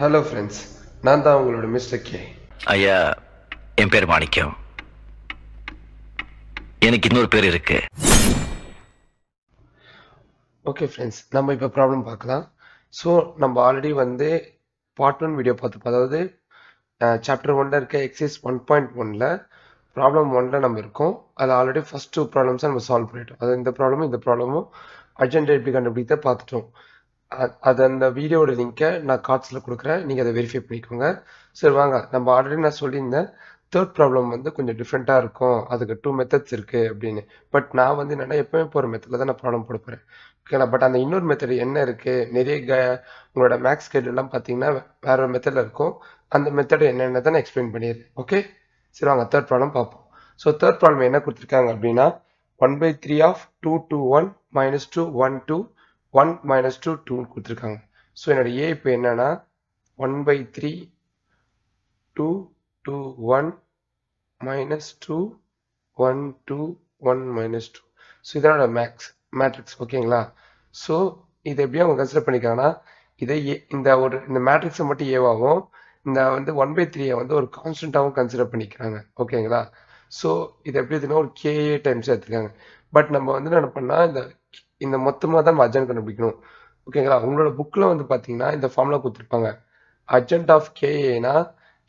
Hello friends, நான் தான் உங்களோட மிஸ்டர் கே. ஐயா, என் பேர் மாணிக்கம். எனக்கு இன்னொரு பேர் இருக்கு. ஓகே ஃப்ரெண்ட்ஸ், நம்ம இப்போ ப்ராப்ளம் பார்க்கலாம். ஸோ நம்ம ஆல்ரெடி பார்ட் 1 வீடியோ பார்த்துப்போம். அதாவது சாப்டர் 1ல் இருக்க எக்ஸைஸ் 1.1ல் ப்ராப்ளம் 1ல் நம்ம இருக்கோம். அது ஆல்ரெடி ஃபர்ஸ்ட் 2 ப்ராப்ளம்ஸை நம்ம சால்வ் பண்ணிட்டோம். அது இந்த ப்ராப்ளமும் அர்ஜென்ட் எப்படி கண்டுபிடித்த பார்த்துட்டோம். அது அந்த வீடியோட லிங்கை நான் கார்ட்ஸில் கொடுக்குறேன், நீங்கள் அதை வெரிஃபை பண்ணிக்கோங்க. சரி வாங்க, நம்ம ஆல்ரெடி நான் சொல்லியிருந்தேன் தேர்ட் ப்ராப்ளம் கொஞ்சம் டிஃப்ரெண்ட்டாக இருக்கும், அதுக்கு 2 மெத்தட்ஸ் இருக்குது அப்படின்னு. பட் நான் என்னென்னா எப்பவுமே போகிற மெத்தடில் தான் நான் ப்ராப்ளம் போட போகிறேன், ஓகேங்களா. பட் அந்த இன்னொரு மெத்தட் என்ன இருக்குது, நிறைய உங்களோட மேக்ஸ் கைட்லாம் பார்த்தீங்கன்னா வேற ஒரு மெத்தடில் இருக்கும். அந்த மெத்தட் என்னென்ன தான் நான் எக்ஸ்பிளைன் பண்ணிடுறேன். ஓகே, சரி வாங்க தேர்ட் ப்ராப்ளம் பார்ப்போம். ஸோ தேர்ட் ப்ராப்ளம் என்ன கொடுத்துருக்காங்க அப்படின்னா 1/3 of 2 to 1 minus 2 1 to 1 minus 2 2 கொடுத்துருக்காங்க. ஸோ என்னோட ஏ இப்போ என்னன்னா 1/3 2 to 1 minus 2 1 to 1 minus 2. So இதனோட மேட்ரிக்ஸ், ஓகேங்களா. ஸோ இதை எப்படி அவங்க கன்சிடர் பண்ணிக்காங்கன்னா இந்த மேட்ரிக்ஸை மட்டும் ஏவாகும், இந்த 1/3 ஒரு கான்ஸ்டன்டாகவும் கன்சிடர் பண்ணிக்கிறாங்க, ஓகேங்களா. ஸோ இது எப்படி இருக்குன்னா ஒரு கேஏ டைம்ஸ் எடுத்துருக்காங்க. பட் நம்ம என்ன பண்ணா இந்த மொத்தமாக தான் நம்ம அர்ஜென்ட் கண்டுபிடிக்கணும், ஓகேங்களா. உங்களோட புக்கில் பார்த்தீங்கன்னா இந்த ஃபார்முலா கொடுத்துருப்பாங்க. அர்ஜென்ட் ஆஃப் கேஏனா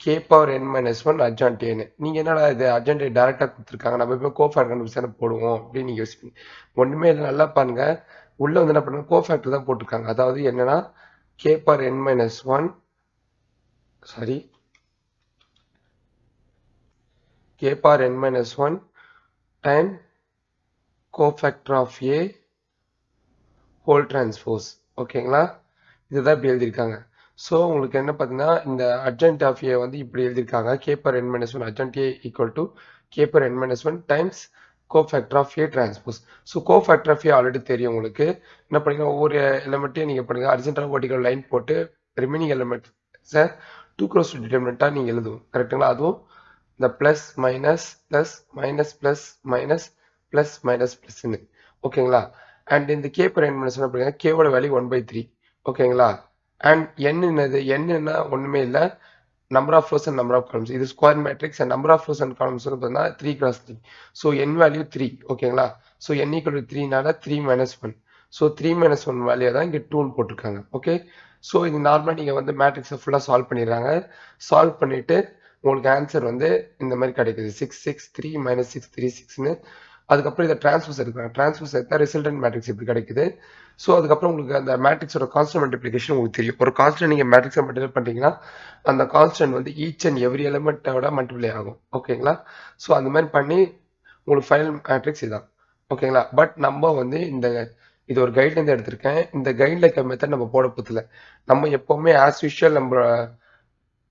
k power n minus 1 adjoint ஏன்னு. நீங்கள் என்னடா இது அர்ஜென்ட் டேரெக்டாக கொடுத்துருக்காங்க, நம்ம இப்போ கோஃபேக்டர் கண்டுபிடிச்சானே போடுவோம் அப்படின்னு நீங்கள் யோசிப்பீங்க. ஒன்றுமே இல்லை, நல்லா பாருங்க. உள்ளே என்ன பண்ணுங்க, கோஃபேக்டர் தான் போட்டிருக்காங்க. அதாவது என்னன்னா k power n minus 1 k power n minus 1 time cofactor of a whole transpose, ஓகேங்களா. இதுதான் இப்படி எழுதியிருக்காங்க. ஸோ உங்களுக்கு என்ன பார்த்தீங்கன்னா இந்த அர்ஜென்ட் ஆஃப் ஏ இப்படி எழுதியிருக்காங்க, k power n minus 1 adjoint A equal to k power n minus 1 times cofactor of A transpose. So cofactor of A already தெரியும் உங்களுக்கு. என்ன பண்ணீங்கன்னா ஒவ்வொரு எலிமெண்ட்டையும் நீங்கள் பண்ணுங்க, ஹரிசாண்டல் வெர்டிகல் லைன் போட்டு ரிமைனிங் எலிமெண்ட்ஸை 2 cross டிட்டர்மினண்ட்டாக நீங்கள் எழுதுவோம், கரெக்டுங்களா. அதுவும் இந்த plus minus plus minus plus minus plus minus ப்ளஸ்ன்னு, ஓகேங்களா. அண்ட் இந்த k power n minus 1 அப்படின்னா கேவோட வேல்யூ 1/3, ஓகேங்களா. அண்ட் என்னன்னா ஒன்றுமே இல்லை, number of rows and number of columns. இது square matrix and number of rows and columns பார்த்தீங்கன்னா 3 x 3. ஸோ n வேல்யூ 3, ஓகேங்களா. ஸோ n = 3னால 3 - 1. ஸோ 3 - 1 வேல்யூ தான் இங்கே 2ன்னு போட்டிருக்காங்க, ஓகே. ஸோ இது நார்மலாக நீங்கள் மேட்ரிக்ஸை ஃபுல்லாக சால்வ் பண்ணிடுறாங்க. சால்வ் பண்ணிவிட்டு உங்களுக்கு ஆன்சர் இந்த மாதிரி கிடைக்குது 6 6 3 - 6 3 6ன்னு. அதுக்கப்புறம் இதை டிரான்ஸ்போஸ் எடுக்கிறாங்க. டிரான்ஸ்போஸ் எடுத்தால் ரிசல்டன்ட் மேட்ரிக்ஸ் இப்படி கிடைக்குது. ஸோ அதுக்கப்புறம் உங்களுக்கு அந்த மேட்ரிக்ஸோட கான்ஸ்டன்ட் மல்டிப்ளிகேஷன் உங்களுக்கு தெரியும். ஒரு கான்ஸ்டன்ட் நீங்கள் மேட்ரிக்ஸை மல்டிப்ளை பண்ணிட்டீங்கன்னா அந்த கான்ஸ்டன்ட் ஈச் அண்ட் எவ்ரி எலிமெண்ட்டோட மல்டிப்ளை ஆகும், ஓகேங்களா. ஸோ அந்த மாதிரி பண்ணி உங்களுக்கு ஃபைனல் மேட்ரிக்ஸ் இதுதான், ஓகேங்களா. பட் நம்ம இது ஒரு கைட்லேருந்து எடுத்திருக்கேன். இந்த கைட்ல இருக்க மெத்தட் நம்ம போட போதில்லை. நம்ம எப்போவுமே ஆஸ் யூஷுவல் நம்ம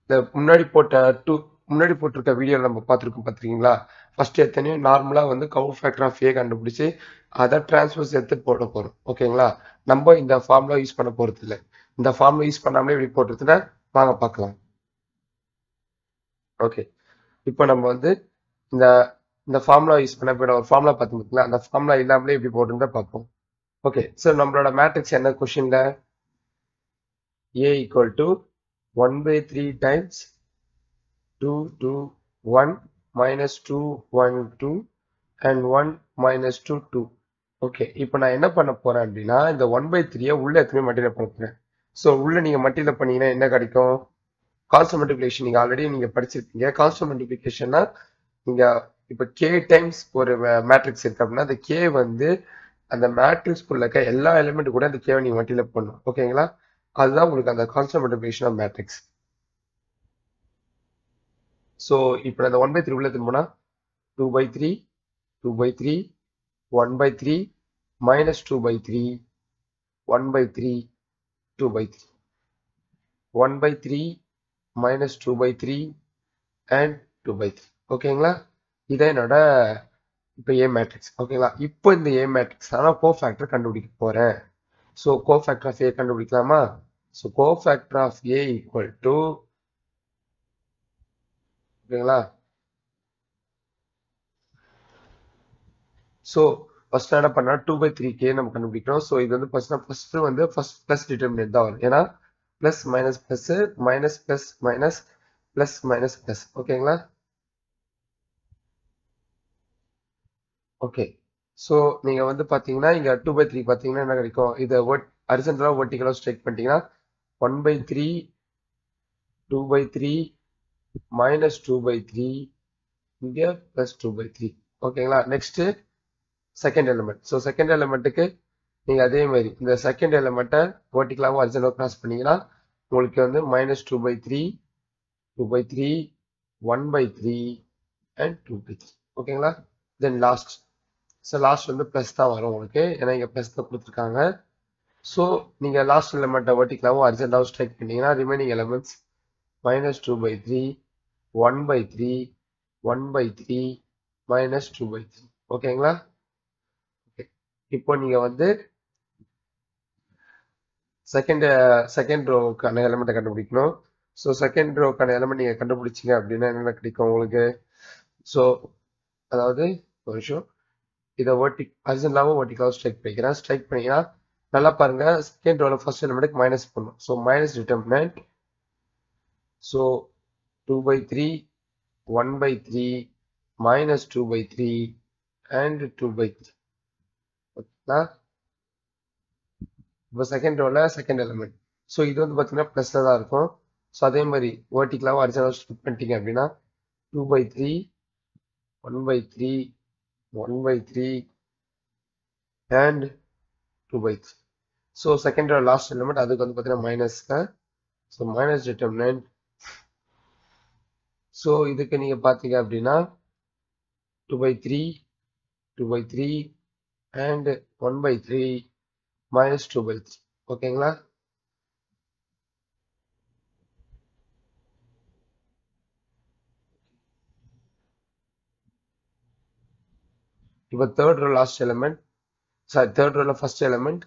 இந்த முன்னாடி போட்டிருக்க வீடியோ நம்ம பார்த்துருக்கீங்களா. ஃபர்ஸ்ட் எத்தனையும் நார்மலாக கோஃபேக்டர் ஆஃப் ஏ கண்டுபிடிச்சி அதை டிரான்ஸ்போஸ் எடுத்து போட போகிறோம், ஓகேங்களா. நம்ம இந்த ஃபார்முலா யூஸ் பண்ண போகிறது இல்லை. இந்த ஃபார்முலா யூஸ் பண்ணாமலே இப்படி போட்டுருச்சுன்னா வாங்க பார்க்கலாம். ஓகே, இப்போ நம்ம இந்த இந்த ஃபார்முலா யூஸ் பண்ண போய்ட ஒரு ஃபார்முலா பார்த்துக்கிங்களா. அந்த ஃபார்முலா இல்லாமலே இப்படி போட்டுருந்தா பார்ப்போம். ஓகே, ஸோ நம்மளோட மேட்ரிக்ஸ் என்ன கொஸ்டின்ல ஏ equal to 1/3 times 2 to 1 minus 2 1 2 and 1 minus 2 2. Okay, இப்போ நான் என்ன பண்ண போறேன் அப்படின்னா இந்த 1/3 உள்ள எத்தனை மல்டிப்ளை பண்ண போறேன். ஸோ உள்ள நீங்க மல்டிப்ளை பண்ணீங்கன்னா என்ன கிடைக்கும், கான்ஸ்டன்ட் மல்டிப்ளிகேஷன். நீங்க ஆல்ரெடி நீங்க படிச்சிருக்கீங்க. கான்ஸ்டன்ட் மல்டிப்ளிகேஷன்னா நீங்க இப்போ k டைம்ஸ் ஒரு மேட்ரிக்ஸ் இருக்கு அப்படின்னா அந்த k அந்த மேட்ரிக்ஸ்குள்ள இருக்க எல்லா எலிமெண்ட் கூட அந்த k நீங்க மல்டிப்ளை பண்ணணும், ஓகேங்களா. அதுதான் உங்களுக்கு அந்த constant multiplication of matrix. So இப்போ இந்த 1/3 உள்ள திரும்பினா 2/3 2/3 1/3 minus 2/3 1/3 2/3 1/3 minus 2/3 and 2/3, ஓகேங்களா. இதான் என்னோட இப்போ ஏ மேட்ரிக்ஸ், ஓகேங்களா. இப்போ இந்த ஏ மேட்ரிக்ஸ் நான் கோஃபேக்டர் கண்டுபிடிக்க போறேன். ஸோ கோஃபேக்டர் ஆஃப் ஏ கண்டுபிடிக்கலாமா. So cofactor of A equal to, ஓகேங்களா. ஸோ ஃபர்ஸ்ட் என்ன பண்ணா 2/3k நம்ம கண்டுபிடிக்கிறோம். ஸோ இது ஃபர்ஸ்ட் பிளஸ் டிட்டர்மினன்ட் தான் வரும். ஏன்னா plus minus plus minus plus minus plus minus plus. ஓகேங்களா? ஓகே. ஸோ நீங்க வந்து பாத்தீங்கன்னா இங்க 2/3 பாத்தீங்கன்னா என்ன கிடைக்கும்? இதை ஹரிசாண்டலா வெர்டிகலா ஸ்ட்ரைக் பண்ணிட்டீங்கன்னா 1/3 2/3 மைனஸ் 2/3 இங்க பிளஸ் 2/3. ஓகேங்களா? Next second element. So second எலிமெண்ட்டுக்கு நீங்க அதே மாதிரி இந்த செகண்ட் எலிமெண்ட்டை வெர்டிகலாவும் ஹரிசாண்டலா கிராஸ் பண்ணீங்கன்னா உங்களுக்கு வந்து மைனஸ் 2/3 2/3 1/3 அண்ட் 2/3. ஓகேங்களா? Then last. ஸோ லாஸ்ட் வந்து பிளஸ் தான் வரும் உங்களுக்கு, ஏன்னா இங்க பிளஸ் தான் கொடுத்துருக்காங்க. ஸோ நீங்க லாஸ்ட் எலிமெண்ட்டை வெர்டிகலாவும் ஹரிசாண்டலாவும் ஸ்ட்ரைக் பண்ணீங்கன்னா ரிமைனிங் எலிமெண்ட்ஸ் மைனஸ் 2/3 1/3 1/3 மைனஸ் 2/3. ஓகேங்களா? ஓகே. இப்போ நீங்க வந்து செகண்ட் ரோவுக்கான எலிமெண்ட்டை கண்டுபிடிக்கணும். ஸோ செகண்ட் ரோவுக்கான எலிமெண்ட் நீங்க கண்டுபிடிச்சீங்க அப்படின்னா என்ன கிடைக்கும் உங்களுக்கு? ஸோ அதாவது ஒரு விஷயம், இதை ஹரிசாண்டலாவும் வெர்டிகலாவும் ஸ்ட்ரைக் பண்ணிக்கிறேன். ஸ்ட்ரைக் பண்ணிங்கன்னா நல்லா பாருங்க, செகண்ட் ரோல ஃபர்ஸ்ட் எலிமெண்ட்டுக்கு மைனஸ் பண்ணும். So minus determinant. So 2/3 1/3 minus 2/3 and 2/3. ஓகேங்களா? இப்போ செகண்ட் ரோல செகண்ட் எலிமெண்ட். ஸோ இது வந்து பார்த்தீங்கன்னா ப்ளஸ்ல தான் இருக்கும். ஸோ அதே மாதிரி வெர்டிகலாவும் ஹரிசாண்டலாவும் ஸ்ட்ரைக் பண்ணிட்டீங்க அப்படின்னா 2/3 1/3 1/3 and 2/3. So second row last element அதுக்கு வந்து பார்த்தீங்கன்னா மைனஸ்ல. So minus determinant. ஸோ இதுக்கு நீங்க பார்த்தீங்க அப்படின்னா 2/3 2/3 and 1/3 மைனஸ் 2/3. ஓகேங்களா? இப்போ third row last element, sorry third ரோல ஃபர்ஸ்ட் எலிமெண்ட்.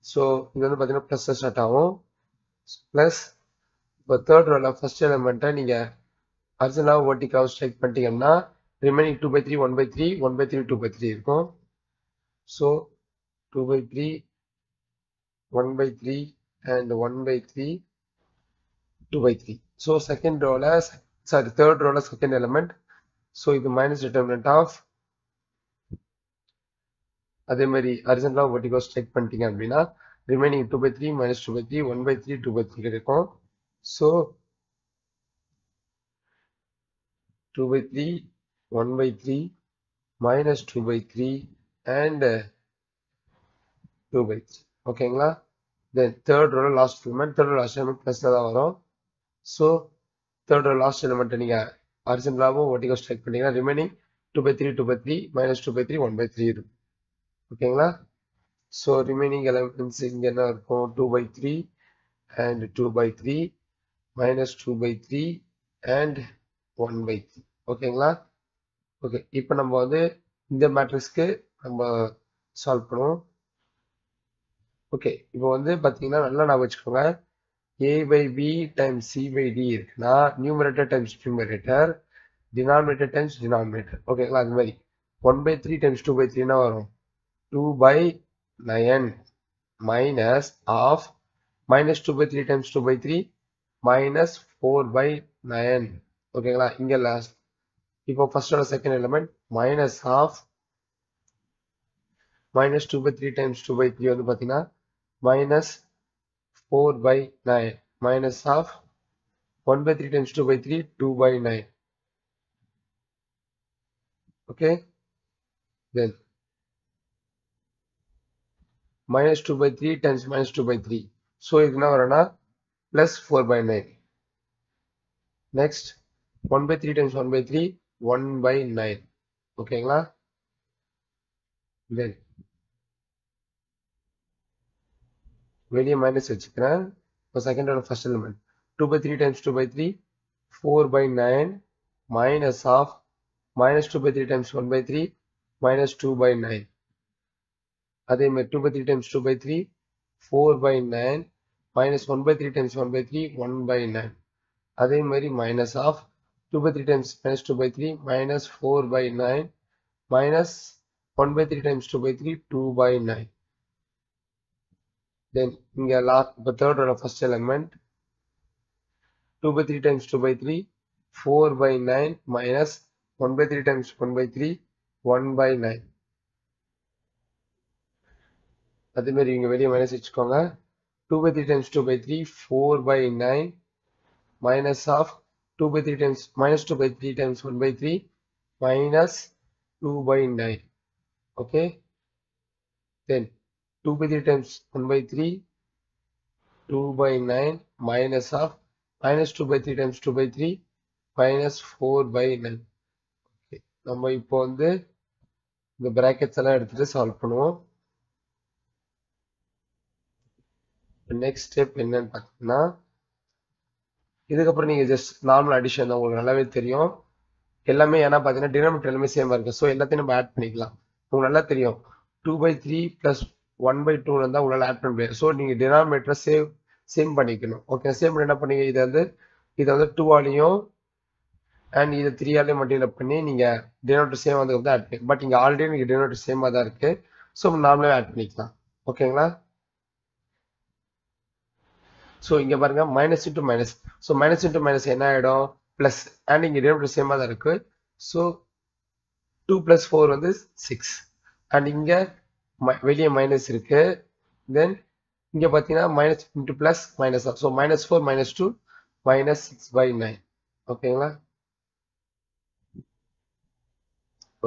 ஸோ இது வந்து பார்த்தீங்கன்னா ப்ளஸ் ஸ்டார்ட் ஆகும். ப்ளஸ் இப்போ தேர்ட் ரோல ஃபர்ஸ்ட் எலிமெண்ட்டை நீங்க ஹரிசாண்டலாவும் வெர்டிகலாவும் ஸ்ட்ரைக் பண்ணிட்டீங்கன்னா ரிமைனிங் 2/3 1/3 1/3 2/3 இருக்கும். So 2/3 1/3 and 1/3 2/3. ஸோ செகண்ட் ரோல சாரி தேர்ட் ரோல செகண்ட் எலிமெண்ட். ஸோ இது மைனஸ் டிட்டர்மினன்ட் ஆஃப், அதே மாதிரி ஹரிசாண்டலா வெர்டிகலா ஸ்ட்ரைக் பண்ணிட்டீங்க அப்படின்னா ரிமைனிங் 2/3 மைனஸ் 2/3 1/3 2/3 கிடைக்கும். So 2/3 1/3 minus 2/3 and 2/3. ஓகேங்களா? தென் தேர்ட் ரோல லாஸ்ட் எலிமெண்ட், தேர்ட் ரோல லாஸ்ட் எலிமெண்ட் பிளஸ்ல தான் வரும். So third row last element நீங்க ஹரிசாண்டலாவும் வெர்டிகல் ஸ்ட்ரைக் பண்ணீங்கன்னா ரிமைனிங் 2/3 2/3 மைனஸ் 2/3 1/3 இருக்கும். ஓகேங்களா? ஸோ ரிமைனிங் எலிமெண்ட்ஸ் இங்க என்ன இருக்கும்? 2/3 அண்ட் 2/3 மைனஸ் 2/3 அண்ட் 1/3. ஓகேங்களா? ஓகே. இப்போ நம்ம வந்து இந்த மேட்ரிக்ஸ்க்கு நம்ம சால்வ் பண்ணுவோம். ஓகே. இப்போ வந்து பார்த்தீங்கன்னா நல்லா நான் வச்சுக்கோங்க, a/b times c/d இருக்குன்னா numerator times numerator, denominator times denominator. ஓகேங்களா? அது மாதிரி 1/3 டைம்ஸ் 2/3 என்ன வரும்? 2/9 minus of minus 2/3 times 2/3 minus 4/9. ஓகேங்களா? இங்க லாஸ்ட். இப்போ ஃபர்ஸ்டோட second element minus of minus 2/3 times 2/3 வந்து பார்த்தீங்கன்னா minus 4/9 minus of 1/3 times 2/3 2/9. Okay, then minus 2/3 times minus 2/3. So இது என்ன வரும்னா plus 4/9. Next 1/3 times 1/3 1/9. ஓகேங்களா? Then வெளியே மைனஸ் வச்சுக்கிறேன். இப்போ செகண்டோட first element 2/3 times 2/3 4/9 minus of minus 2/3 times 1/3 minus 2/9. அதே மாதிரி 2/3 times 2/3 4/9 minus 1/3 times 1/3 1/9. அதே மாதிரி minus of 2/3 times minus 2/3 minus 4/9 minus 1/3 times 2/3 2/9. Then இங்க லாஸ்ட் இப்போ தேர்டோட first element 2 by 3 times 2 by 3, 4 by 9 minus 1 by 3 times 1 by 3, 1 by 9. அதே மாதிரி இங்க வெளியே மைனஸ் வச்சுக்கோங்க. 2 by 3 times 2 by 3, 4 by 9 minus of 2 by 3 times minus 2 by 3 times 1 by 3 minus 2 by 9. Okay. Then 2 by 3 times 1 by 3, 2 by 9 minus of minus 2 by 3 times 2 by 3 minus 4 by 9. Okay. நம்ம இப்போ வந்து இந்த brackets எல்லாம் எடுத்துட்டு solve பண்ணுவோம். Next step என்னன்னு பார்த்தீங்கன்னா, இதுக்கப்புறம் நீங்க ஜஸ்ட் நார்மல் அடிஷன் தான், உங்களுக்கு நல்லாவே தெரியும் எல்லாமே. ஏன்னா பார்த்தீங்கன்னா டினாமினேட்டர் எல்லாமே சேமா இருக்கு. ஸோ எல்லாத்தையும் நம்ம ஆட் பண்ணிக்கலாம். உங்களுக்கு நல்லா தெரியும் 2 by 3 plus 1 by 2 இருந்தால் உங்களால் ஆட் பண்ண முடியாது. ஸோ நீங்கள் டினாமினேட்டரை சேம் பண்ணிக்கணும். ஓகே, சேம் பண்ணி என்ன பண்ணீங்க, இதை வந்து 2 ஆலையும் அண்ட் இதை 3 ஆலையும் மல்டிப்ளை பண்ணி நீங்கள் டினாமினேட்டர் சேம் வந்து ஆட் பண்ணி, பட் இங்கே ஆல்ரெடி நீங்கள் டினாமினேட்டர் சேமாக தான் இருக்கு. ஸோ நார்மலாக ஆட் பண்ணிக்கலாம். ஓகேங்களா? ஸோ இங்கே பாருங்க minus into minus. So minus into minus என்ன ஆகிடும், பிளஸ். அண்ட் இங்கே டினாமினேட்டர் சேமாக தான் இருக்கு. ஸோ 2 plus 4 வந்து 6. அண்ட் இங்கே வெளியே மைனஸ் இருக்கு. தென் இங்கே பார்த்தீங்கன்னா minus into plus minus. So minus 4 minus 2 minus 6 by 9. ஓகேங்களா?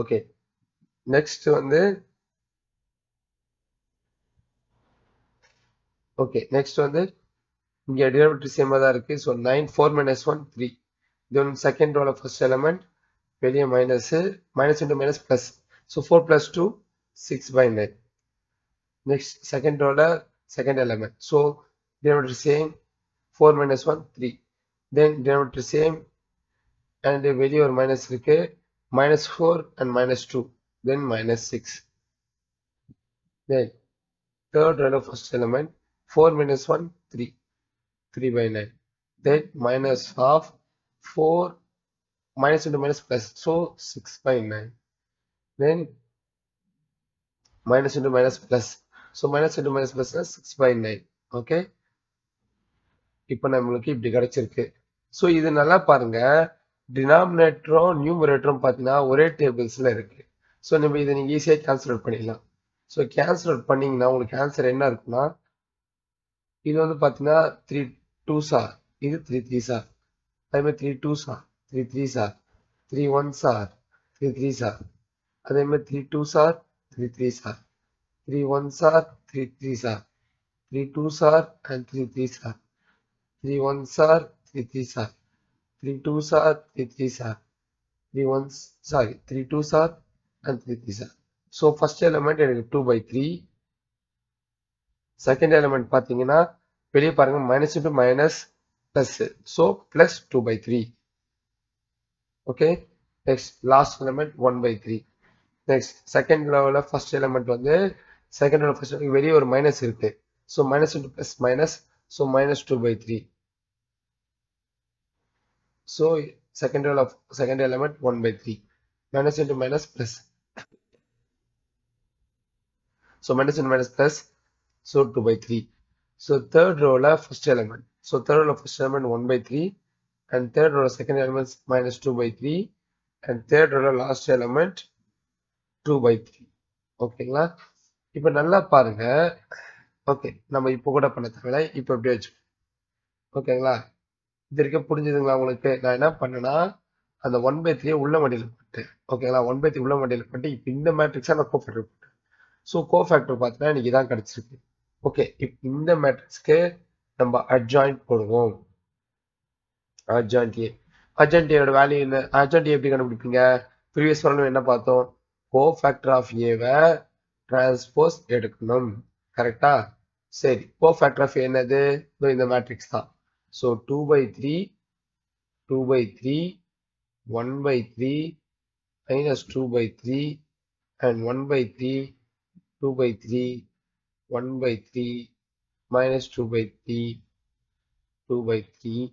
ஓகே, நெக்ஸ்ட் வந்து இங்கே டினாமினேட்டர் சேமாக தான் இருக்கு. So 9 4 minus 1 3. தென் செகண்ட் ரோல ஃபர்ஸ்ட் எலமெண்ட் வெளியே minus, minus into minus plus. So 4 plus 2 6 by 9. Next second ரோல second element. So denominator same 4 minus 1 3. Then denominator same and வெளியே ஒரு மைனஸ் இருக்கு, minus 4 and minus 2. Then minus 6. Then third row of first element 4 minus 1 3. 3 by 9. Then minus half 4 minus into minus plus. So 6 by 9. Then minus into minus plus. So minus into minus plus is 6 by 9. Okay. இப்போ நம்மளுக்கு இப்படி கிடைச்சிருக்கு. So இது நல்லா பாருங்க, டினாமினேட்டரும் நியூமரேட்டரும் பார்த்தீங்கன்னா ஒரே டேபிள்ஸ்ல இருக்கு. ஸோ நம்ம இதை நீங்க ஈஸியாக கேன்சல் அவுட் பண்ணிடலாம். ஸோ கேன்சல் அவுட் பண்ணீங்கன்னா உங்களுக்கு ஆன்சர் என்ன இருக்குன்னா, இது வந்து பார்த்தீங்கன்னா 3 2s ஆர், இது 3 3s ஆர், அதே மாதிரி 3 2s are, 3 3s are, 3 1s are, 3 3s R, அதே மாதிரி 3 2s are, 3 3s are, 3 1s are, 3 3s are, 3 2s are and 3 3s are, 3 1s are, 3 3s are, 3 2s are, 3 3s are, 3 1s, sorry, 3 2s are and 3 3s are. So first element எனக்கு 2 by 3. Second element பார்த்தீங்கன்னா வெளியே பாருங்க minus into minus plus. So plus 2 by 3. Okay. Next last element 1 by 3. Next second level first element வந்து second level first element வெளியே ஒரு minus இருக்கு. So minus into plus minus. So minus 2 by 3. So second row of second element 1 by 3. Minus into minus plus. So minus into minus plus. So 2 by 3. So third row of first element. So third row of first element 1 by 3. And third row of second element minus 2 by 3. And third row of last element 2 by 3. ஓகேங்களா? இப்போ நல்லா பாருங்க. Okay, நம்ம இப்போ கூட பண்ண தேவையில்லை, இப்போ எப்படி வச்சு. ஓகேங்களா? இது இருக்க புரிஞ்சுதுங்களா உங்களுக்கு? நான் என்ன பண்ணேன்னா அந்த 1 by 3 உள்ள மடியில் போட்டேன். ஓகேங்களா? 1 by 3 உள்ள மடியில் போட்டு இப்போ இந்த மேட்ரிக்ஸை நான் கோஃபேக்டர் போட்டேன். ஸோ கோஃபேக்டர் பார்த்தீங்கன்னா இன்னைக்கு தான் கிடைச்சிருக்கு. ஓகே, இப்போ இந்த மேட்ரிக்ஸ்க்கு நம்ம அட்ஜாயிண்ட் போடுவோம். Adjoint A. அட்ஜாயிண்ட் ஏயோட வேல்யூ என்ன? அட்ஜாயிண்ட் ஏ எப்படி கண்டுபிடிப்பீங்க? ப்ரீவியஸ் வரணும் என்ன பார்த்தோம்? கோஃபேக்டர் ஆஃப் ஏவை டிரான்ஸ்போஸ் எடுக்கணும். கரெக்டா? சரி, கோஃபேக்டர் ஆஃப் ஏ என்னது? இந்த மேட்ரிக்ஸ் தான். So 2 by 3, 2 by 3, 1 by 3, minus 2 by 3, and 1 by 3, 2 by 3, 1 by 3, minus 2 by 3, 2 by 3,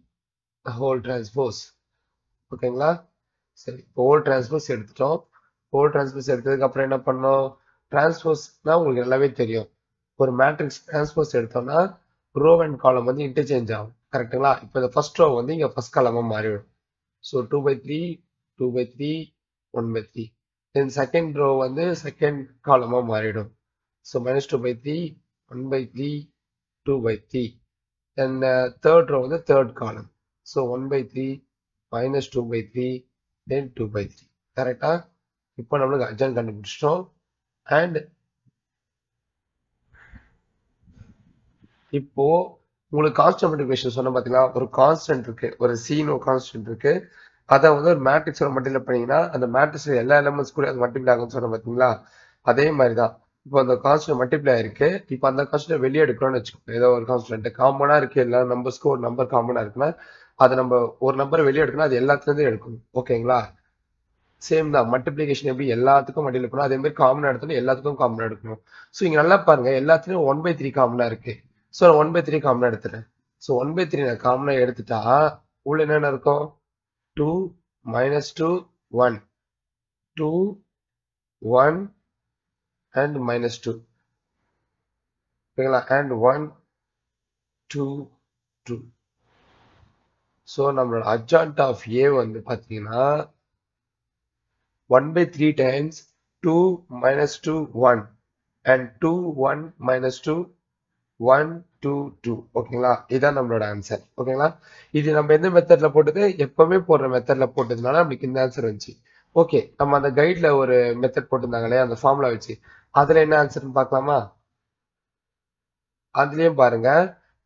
the whole transpose. ஓகேங்களா? சரி, whole transpose எடுத்துட்டோம். whole transpose எடுத்ததுக்கு அப்புறம் என்ன பண்ணோம்? டிரான்ஸ்போஸ்னா உங்களுக்கு நல்லாவே தெரியும். ஒரு மேட்ரிக்ஸ் டிரான்ஸ்போஸ் எடுத்தோம்னா ரோ அண்ட் காலம் வந்து இன்டர்சேஞ்ச் ஆகும். கரெக்ட்டுங்களா? இப்போ இந்த ஃபர்ஸ்ட் ரோ வந்து இங்க ஃபர்ஸ்ட் காலமா மாறிடும். ஸோ 2/3 2/3 1/3. தென் செகண்ட் ரோ வந்து செகண்ட் காலமா மாறிடும். ஸோ -2/3 1/3 2/3. தென் தேர்ட் ரோ வந்து தேர்ட் காலம். ஸோ 1/3 -2/3 தென் 2/3. கரெக்டா? இப்போ நம்மளுக்கு அட்ஜாயின்ட் கண்டுபிடிச்சிட்டோம். அண்ட் இப்போ உங்களுக்கு கான்ஸ்டன்ட் மல்டிப்ளிகேஷன் சொன்ன பாத்தீங்களா, ஒரு கான்ஸ்டன்ட் இருக்கு, ஒரு சீனோ கான்ஸ்டன்ட் இருக்கு. அதை வந்து ஒரு மேட்ரிக்ஸோட மல்டிப்ளை பண்ணீங்கன்னா அந்த மேட்ரிக்ஸ்ல எல்லா எலிமெண்ட்ஸ் கூட அது மல்டிப்ளை ஆகும்னு சொன்ன பாத்தீங்களா, அதே மாதிரி தான். இப்போ அந்த கான்ஸ்டன்ட் மல்டிப்ளை ஆயிருக்கு. இப்போ அந்த கான்ஸ்டன்ட் வெளியே எடுக்கிறோம்னு வச்சுக்கோங்க. ஏதோ ஒரு கான்ஸ்டன்ட் காமனா இருக்கு, எல்லா நம்பர்ஸ்க்கும் ஒரு நம்பர் காமனா இருக்குன்னா அதை நம்ம ஒரு நம்பர் வெளியே எடுக்கணும், அது எல்லாத்துல இருந்து எடுக்கணும். ஓகேங்களா? சேம் தான். மல்டிப்ளிகேஷன் எப்படி எல்லாத்துக்கும் மல்டிப்ளை பண்ணணும், அதே மாதிரி காமனா எடுத்தோம் எல்லாத்துக்கும் காமனா எடுக்கணும். ஸோ இங்க நல்லா பாருங்க, எல்லாத்துலயும் 1/3 காமனா இருக்கு. ஸோ 1/3 காமனா எடுத்துறேன். ஸோ 1/3 நான் காமனா எடுத்துட்டா உள்ள என்னென்ன இருக்கும்? 2 -2 1 2 1 and -2. ஓகேங்களா? and 1 2 2. ஸோ நம்மளோட adjoint of A வந்து பாத்தீங்கன்னா 1/3 times 2 -2 1 and 2 1 -2 1 2 2. ஓகேங்களா? இதான் நம்மளோட ஆன்சர். ஓகேங்களா? இது நம்ம எந்த மெத்தட்ல போட்டது? எப்பவுமே போடுற மெத்தட்ல போட்டதுனால நம்மளுக்கு இந்த ஆன்சர் வந்துச்சு. ஓகே, நம்ம அந்த கைட்ல ஒரு மெத்தட் போட்டிருந்தாங்களே அந்த ஃபார்முலா வச்சு, அதுல என்ன ஆன்சர்னு பார்க்கலாமா? அதுலயும் பாருங்க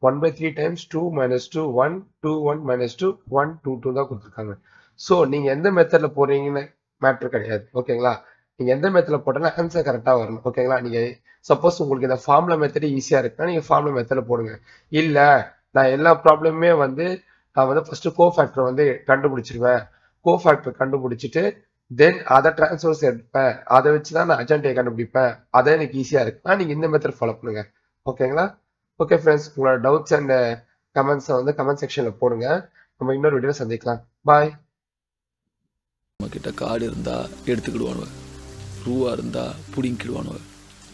1/3 times 2 -2 1 2 1 -2 1 2 2 தான் கொடுத்துருக்காங்க. ஸோ நீங்க எந்த மெத்தட்ல போறீங்கன்னு மேட்டர் கிடையாது. ஓகேங்களா? நீங்க எந்த மெத்தட்ல போட்டாலும் ஆன்சர் கரெக்டா வரணும். ஓகேங்களா? நீங்க சப்போஸ் உங்களுக்கு இந்த ஃபார்முலா மெத்தட் ஈஸியா இருக்குன்னா நீங்க ஃபார்முலா மெத்தட்ல போடுங்க. இல்ல நான் எல்லா ப்ராப்ளமுமே வந்து நான் வந்து ஃபர்ஸ்ட் கோஃபேக்டர் வந்து கண்டுபிடிச்சிருவேன். கோஃபேக்டர் கண்டுபிடிச்சிட்டு தென் அதை டிரான்ஸ்ஃபர்ஸ் எடுப்பேன், அதை வச்சுதான் நான் அஜெண்டை கண்டுபிடிப்பேன், அதை எனக்கு ஈஸியா இருக்குன்னா நீங்க இந்த மெத்தட் ஃபாலோ பண்ணுங்க. ஓகேங்களா? ஓகே ஃப்ரெண்ட்ஸ், உங்களோட டவுட்ஸ் அண்ட் கமெண்ட்ஸை வந்து கமெண்ட் செக்ஷன்ல போடுங்க. நம்ம இன்னொரு வீடியோல சந்திக்கலாம். பாய். நம்ம கிட்ட காடு இருந்தா எடுத்துக்கிடுவானுவ, ரூவா இருந்தா புடிங்கிடுவானுவ.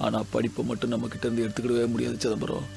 ஆனா படிப்பை மட்டும் நம்ம கிட்ட இருந்து எடுத்துக்கிடவே முடியாது சிதம்பரம்.